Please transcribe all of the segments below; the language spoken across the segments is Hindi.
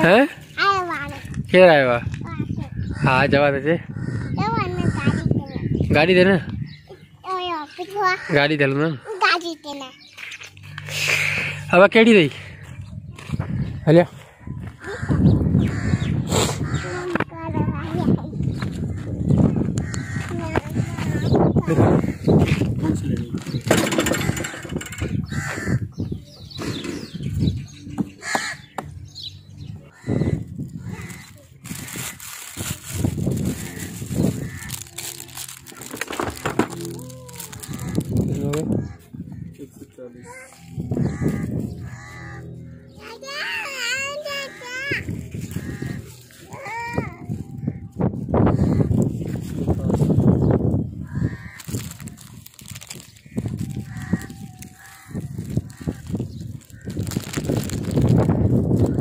हैं केर आयो आहे? हाँ जवा दे गाड़ी देना गाड़ी दे ना अब केड़ी दई हलिया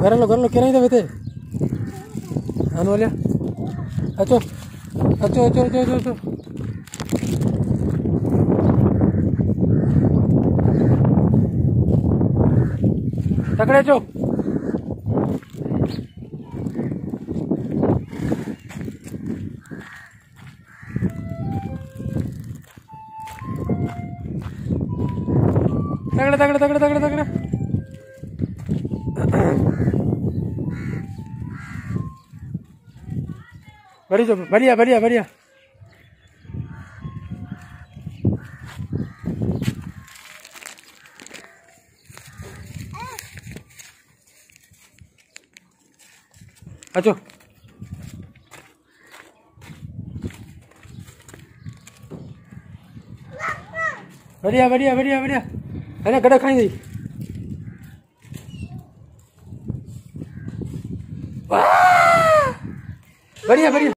घर लो क्या नहीं देते आने वाले अच्छो अच्छो अच्छो अच्छो अच्छो तकड़े चो तगड़े तगड़े तगड़े तगड़े तगड़े बढ़िया बढ़िया बढ़िया बढ़िया अच्छो बढ़िया बढ़िया बढ़िया बढ़िया है ना गड़ा खाई दी बढ़िया बढ़िया